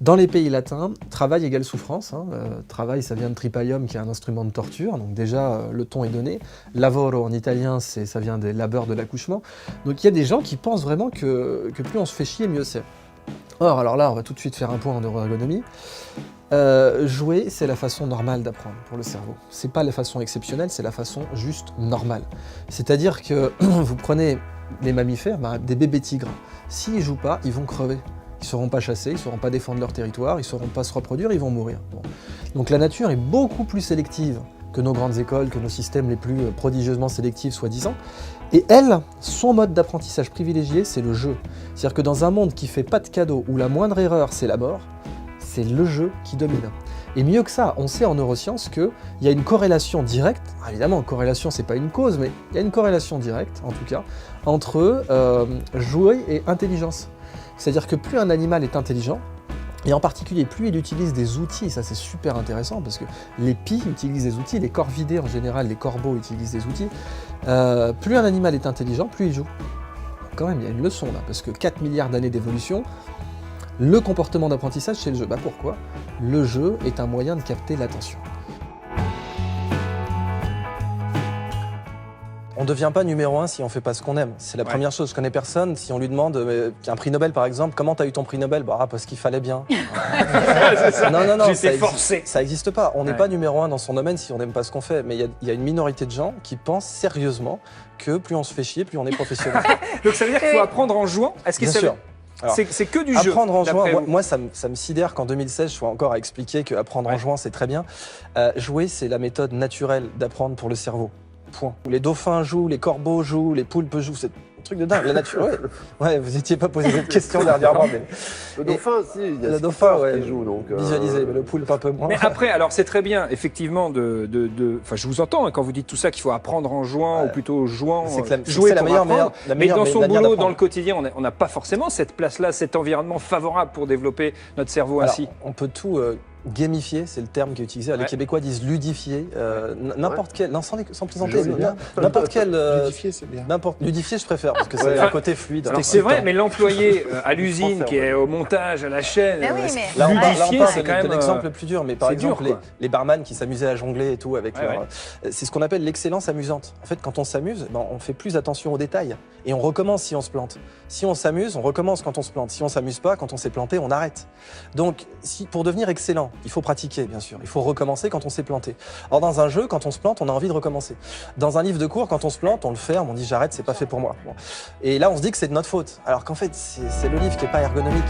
Dans les pays latins, travail égale souffrance. Travail, ça vient de tripalium, qui est un instrument de torture. Donc déjà, le ton est donné. Lavoro, en italien, ça vient des labeurs de l'accouchement. Donc il y a des gens qui pensent vraiment que plus on se fait chier, mieux c'est. Or, alors là, on va tout de suite faire un point en neuroergonomie. Jouer, c'est la façon normale d'apprendre pour le cerveau. C'est pas la façon exceptionnelle, c'est la façon juste normale. C'est-à-dire que vous prenez les mammifères, des bébés tigres. S'ils jouent pas, ils vont crever. Ils ne sauront pas chasser, ils ne sauront pas défendre leur territoire, ils ne sauront pas se reproduire, ils vont mourir. Bon. Donc la nature est beaucoup plus sélective que nos grandes écoles, que nos systèmes les plus prodigieusement sélectifs, soi-disant. Et elle, son mode d'apprentissage privilégié, c'est le jeu. C'est-à-dire que dans un monde qui ne fait pas de cadeaux, où la moindre erreur, c'est la mort, c'est le jeu qui domine. Et mieux que ça, on sait en neurosciences qu'il y a une corrélation directe, évidemment, corrélation, c'est pas une cause, mais il y a une corrélation directe, en tout cas, entre jouer et intelligence. C'est-à-dire que plus un animal est intelligent, et en particulier plus il utilise des outils, ça c'est super intéressant parce que les pies utilisent des outils, les corvidés en général, les corbeaux utilisent des outils, plus un animal est intelligent, plus il joue. Quand même, il y a une leçon là, parce que 4 milliards d'années d'évolution, le comportement d'apprentissage c'est le jeu. Pourquoi ? Le jeu est un moyen de capter l'attention. On ne devient pas numéro 1 si on ne fait pas ce qu'on aime. C'est la première chose. Je connais personne, si on lui demande un prix Nobel par exemple, comment tu as eu ton prix Nobel ? Parce qu'il fallait bien. Ça. Non, ça n'existe pas. On n'est pas numéro 1 dans son domaine si on n'aime pas ce qu'on fait. Mais il y a une minorité de gens qui pensent sérieusement que plus on se fait chier, plus on est professionnel. Donc ça veut dire qu'il faut apprendre en jouant ? Est-ce que bien sûr. C'est que du jeu. Apprendre en jouant, moi ça me sidère qu'en 2016 je sois encore à expliquer qu'apprendre en jouant c'est très bien. Jouer c'est la méthode naturelle d'apprendre pour le cerveau. Point. Les dauphins jouent, les corbeaux jouent, les poulpes jouent, c'est un truc de dingue. La nature, ouais, vous n'étiez pas posé cette question dernièrement. Mais... Le dauphin, si, il y a le dauphin, qui joue, donc. Visualisé, mais le poulpe un peu moins. Mais après, alors c'est très bien, effectivement, enfin, je vous entends quand vous dites tout ça, qu'il faut apprendre en jouant, ou plutôt jouant, jouer pour apprendre. Mais dans son boulot, dans le quotidien, on n'a pas forcément cette place-là, cet environnement favorable pour développer notre cerveau ainsi. On peut tout... gamifier, c'est le terme qui est utilisé. Les Québécois disent ludifier. N'importe quel, non, sans plaisanter, n'importe quel. Ludifier, c'est bien. Ludifier, je préfère parce que c'est un côté fluide. C'est vrai, mais l'employé à l'usine qui est au montage, à la chaîne, là, ludifier, c'est quand même l'exemple le plus dur. Mais par exemple, les barman qui s'amusaient à jongler et tout avec leur. C'est ce qu'on appelle l'excellence amusante. En fait, quand on s'amuse, on fait plus attention aux détails et on recommence si on se plante. Si on s'amuse, on recommence quand on se plante. Si on s'amuse pas, quand on s'est planté, on arrête. Donc, pour devenir excellent, il faut pratiquer, bien sûr. Il faut recommencer quand on s'est planté. Or, dans un jeu, quand on se plante, on a envie de recommencer. Dans un livre de cours, quand on se plante, on le ferme, on dit j'arrête, c'est pas fait pour moi. Bon. Et là, on se dit que c'est de notre faute. Alors qu'en fait, c'est le livre qui est pas ergonomique.